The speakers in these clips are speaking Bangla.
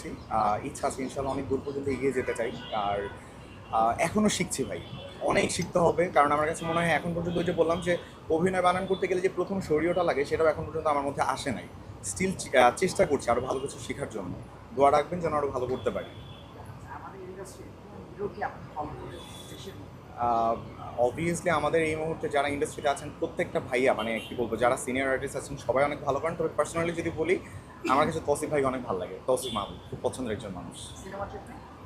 করছি। ইচ্ছা আছে ইনশাল্লাহ অনেক দূর পর্যন্ত এগিয়ে যেতে চাই। আর এখনও শিখছি ভাই, অনেক শিখতে হবে। কারণ আমার কাছে মনে হয় এখন পর্যন্ত ওই যে বললাম যে অভিনয় বানান করতে গেলে যে প্রথম শরীরটা লাগে সেটাও এখন পর্যন্ত আমার মধ্যে আসে নাই। স্টিল চেষ্টা করছি আরও ভালো কিছু শেখার জন্য। দোয়া রাখবেন যেন আরও ভালো করতে পারি। অবভিয়াসলি আমাদের এই মুহূর্তে যারা ইন্ডাস্ট্রিতে আছেন প্রত্যেকটা ভাইয়া, মানে কি বলবো, যারা সিনিয়র আর্টিস্ট আছেন সবাই অনেক ভালো করেন। তবে পার্সোনালি যদি বলি, আমার কাছে তৌসিফ ভাই অনেক ভালো লাগে। তৌসিফ মাহমুদ খুব পছন্দের একজন মানুষ।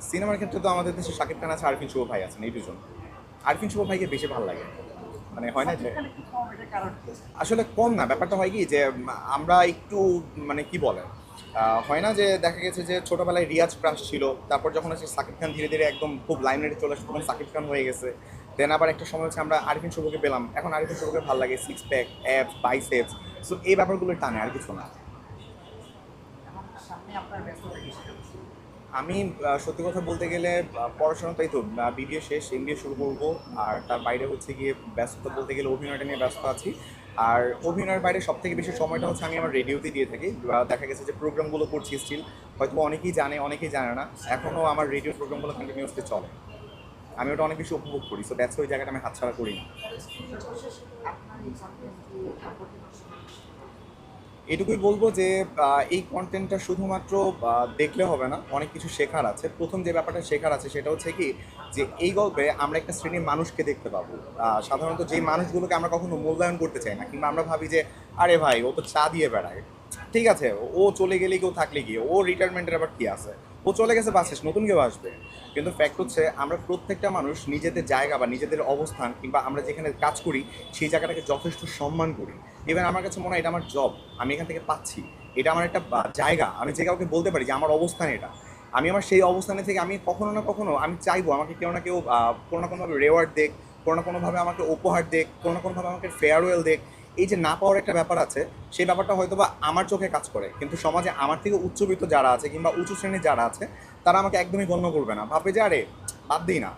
সিনেমার ক্ষেত্রে তো আমাদের দেশে শাকিব খান আছে, আরফিন শুভ ভাই আছেন, এই দুজন। আরফিন শুভ ভাইকে বেশি ভালো লাগে। মানে হয় না যে আসলে কম না, ব্যাপারটা হয় কি যে আমরা একটু মানে কি বলে, হয় না যে দেখা গেছে যে ছোটবেলায় রিয়াজ ক্রাশ ছিল, তারপর যখন হচ্ছে সাকিব খান ধীরে ধীরে একদম খুব লাইমলাইটে চলে আসে তখন সাকিব খান হয়ে গেছে। দেন আবার একটা সময় হচ্ছে আমরা আরিফিন শুভকে পেলাম, এখন আরিফিন শুভকে ভালো লাগে, six pack, apps, biceps. So এই ব্যাপারগুলো টানে, আর কিছু না। আমি সত্যি কথা বলতে গেলে পড়াশোনা তাই তো, বিবিএ শেষ, এমবিএ শুরু করবো। আর তার বাইরে হচ্ছে গিয়ে ব্যস্ততা বলতে গেলে অভিনয়টা নিয়ে ব্যস্ত আছি। আর অভিনয়ের বাইরে সব থেকে বেশি সময়টা হচ্ছে আমি আমার রেডিওতে দিয়ে থাকি। দেখা গেছে যে প্রোগ্রামগুলো করছি স্টিল, হয়তো অনেকেই জানে অনেকেই জানে না, এখনও আমার রেডিও প্রোগ্রামগুলো কন্টিনিউসলি চলে। আমি ওটা অনেক বেশি উপভোগ করি। সো দ্যাটস ওই জায়গাটা আমি হাতছাড়া করি না। এটুকুই বলবো যে এই কন্টেন্টটা শুধুমাত্র দেখলে হবে না, অনেক কিছু শেখার আছে। প্রথম যে ব্যাপারটা শেখার আছে সেটা হচ্ছে কি, যে এই গল্পে আমরা একটা শ্রেণীর মানুষকে দেখতে পাবো। সাধারণত যেই মানুষগুলোকে আমরা কখনো মূল্যায়ন করতে চাই না, কিংবা আমরা ভাবি যে আরে ভাই ও তো চা দিয়ে বেড়ায়, ঠিক আছে, ও চলে গেলে কেউ থাকলে কি, ও রিটায়ারমেন্টের আবার কি আছে, ও চলে গেছে বাস শেষ, নতুন কেউ আসবে। কিন্তু ফ্যাক্ট হচ্ছে আমরা প্রত্যেকটা মানুষ নিজেদের জায়গা বা নিজেদের অবস্থান কিংবা আমরা যেখানে কাজ করি সেই জায়গাটাকে যথেষ্ট সম্মান করি। ইভেন আমার কাছে মনে হয় এটা আমার জব, আমি এখান থেকে পাচ্ছি, এটা আমার একটা জায়গা, আমি যে কাউকে বলতে পারি যে আমার অবস্থান এটা। আমি আমার সেই অবস্থানে থেকে আমি কখনো না কখনো আমি চাইবো আমাকে কেউ না কেউ কোনো না কোনোভাবে রেওয়ার্ড দেখ, কোনো না কোনোভাবে আমাকে উপহার দেখ, কোনো না কোনোভাবে আমাকে ফেয়ারওয়েল দেখ। এই যে না পাওয়ার একটা ব্যাপার আছে, সেই ব্যাপারটা হয়তো বা আমার চোখে কাজ করে, কিন্তু সমাজে আমার থেকে উচ্চবিত্ত যারা আছে কিংবা উঁচু শ্রেণীর যারা আছে তারা আমাকে একদমই গণ্য করবে না, ভাববে যে আরে বাদ দিই না।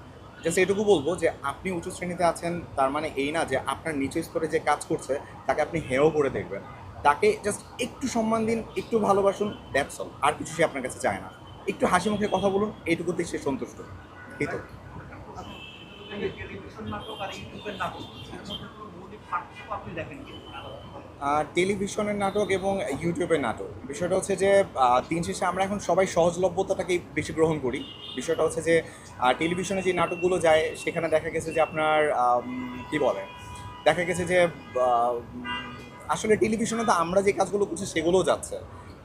জাস্ট এটুকু বলবো যে আপনি উঁচু শ্রেণীতে আছেন তার মানে এই না যে আপনার নিচু স্তরে যে কাজ করছে তাকে আপনি হেয় করে দেখবেন। তাকে জাস্ট একটু সম্মান দিন, একটু ভালোবাসুন, দ্যাটস অল। আর কিছু সে আপনার কাছে চায় না। একটু হাসি মুখে কথা বলুন, এইটুকুতেই সে সন্তুষ্ট। এই তো। টেলিভিশনের নাটক এবং ইউটিউবের নাটক, বিষয়টা হচ্ছে যে দিন শেষে আমরা এখন সবাই সহজলভ্যতাটাকেই বেশি গ্রহণ করি। বিষয়টা হচ্ছে যে টেলিভিশনে যে নাটকগুলো যায় সেখানে দেখা গেছে যে আপনার কি বলে, দেখা গেছে যে আহ, আসলে টেলিভিশনে তো আমরা যে কাজগুলো করছি সেগুলোও যাচ্ছে,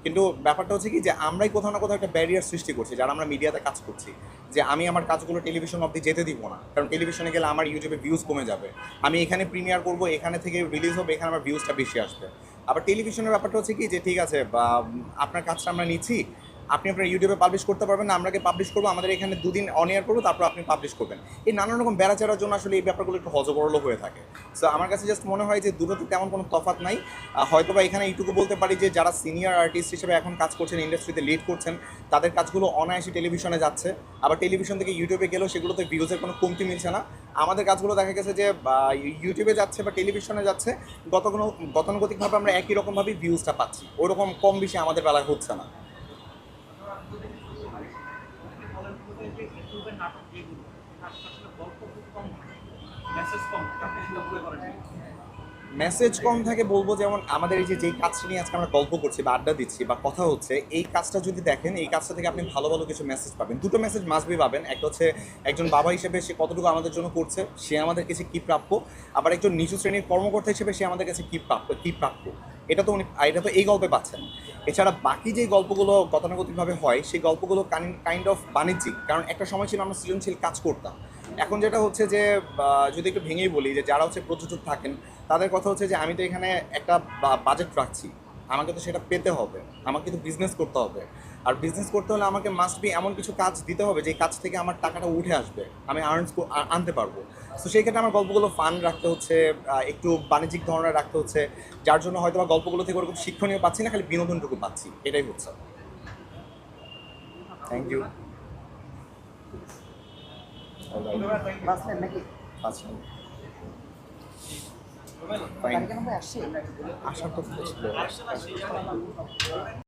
কিন্তু ব্যাপারটা হচ্ছে কি যে আমরাই কোথাও না কোথাও একটা ব্যারিয়ার সৃষ্টি করছি যারা আমরা মিডিয়াতে কাজ করছি। যে আমি আমার কাজগুলো টেলিভিশন অবধি যেতে দিব না, কারণ টেলিভিশনে গেলে আমার ইউটিউবে ভিউজ কমে যাবে। আমি এখানে প্রিমিয়ার করবো, এখানে থেকে রিলিজ হবে, এখানে আমার ভিউজটা বেশি আসবে। আবার টেলিভিশনের ব্যাপারটা হচ্ছে কি যে ঠিক আছে বা আপনার কাজটা আমরা নিচ্ছি, আপনি আপনার ইউটিউবে পাবলিশ করতে পারবেন না, আমরা পাবলিশ করবো, আমাদের এখানে দুদিন অন এয়ার করবো, তারপর আপনি পাবলিশ করবেন। এই নানান রকম বেড়াচাড়ার জন্য আসলে এই ব্যাপারগুলো একটু হজবরল হয়ে থাকে। সো আমার কাছে জাস্ট মনে হয় যে দুটোতে তেমন কোনো তফাৎ নাই। হয়তো বা এখানে এইটুকু বলতে পারি যে যারা সিনিয়র আর্টিস্ট হিসেবে এখন কাজ করছেন, ইন্ডাস্ট্রিতে লিড করছেন, তাদের কাজগুলো অনায়াসে টেলিভিশনে যাচ্ছে। আবার টেলিভিশন থেকে ইউটিউবে গেলেও সেগুলোতে ভিউজের কোনো কমতি মিলছে না। আমাদের কাজগুলো দেখা গেছে যে ইউটিউবে যাচ্ছে বা টেলিভিশনে যাচ্ছে, গতানুগতিকভাবে আমরা একই রকমভাবেই ভিউজটা পাচ্ছি, ওরকম কম বেশি আমাদের বেলায় হচ্ছে না। মেসেজ কম থাকে বলবো, যেমন আমাদের এই যে যেই কাজটা নিয়ে আজকে আমরা গল্প করছি বা আড্ডা দিচ্ছি বা কথা হচ্ছে, এই কাজটা যদি দেখেন, এই কাজটা থেকে আপনি ভালো ভালো কিছু মেসেজ পাবেন। দুটো মেসেজ মাসবি পাবেন। একটা হচ্ছে একজন বাবা হিসেবে সে কতটুকু আমাদের জন্য করছে, সে আমাদের কাছে কী প্রাপ্য। আবার একজন নিচু শ্রেণীর কর্মকর্তা হিসেবে সে আমাদের কাছে কী প্রাপ্য। এটা তো উনি, এটা তো এই গল্পে পাচ্ছেন। এছাড়া বাকি যে গল্পগুলো গতানুগতিকভাবে হয় সেই গল্পগুলো কাইন্ড অফ বাণিজ্যিক, কারণ একটা সময় ছিল আমরা সৃজনশীল কাজ করতাম। এখন যেটা হচ্ছে যে যদি একটু ভেঙেই বলি, যে যারা হচ্ছে প্রযোজক থাকেন তাদের কথা হচ্ছে যে আমি তো এখানে একটা বাজেট রাখছি, আমাকে তো সেটা পেতে হবে, আমাকে তো বিজনেস করতে হবে। আর বিজনেস করতে হলে আমাকে মাস্ট বি এমন কিছু কাজ দিতে হবে যে কাজ থেকে আমার টাকাটা উঠে আসবে, আমি আনতে পারবো। তো সেই ক্ষেত্রে আমার গল্পগুলো ফান রাখতে হচ্ছে, একটু বাণিজ্যিক ধরনের রাখতে হচ্ছে, যার জন্য হয়তো বা গল্পগুলো থেকে ওরকম শিক্ষণীয় পাচ্ছি না, খালি বিনোদনটুকু পাচ্ছি, এটাই হচ্ছে। Thank you. আচ্ছা, ফাইন। আসার কথা ছিল।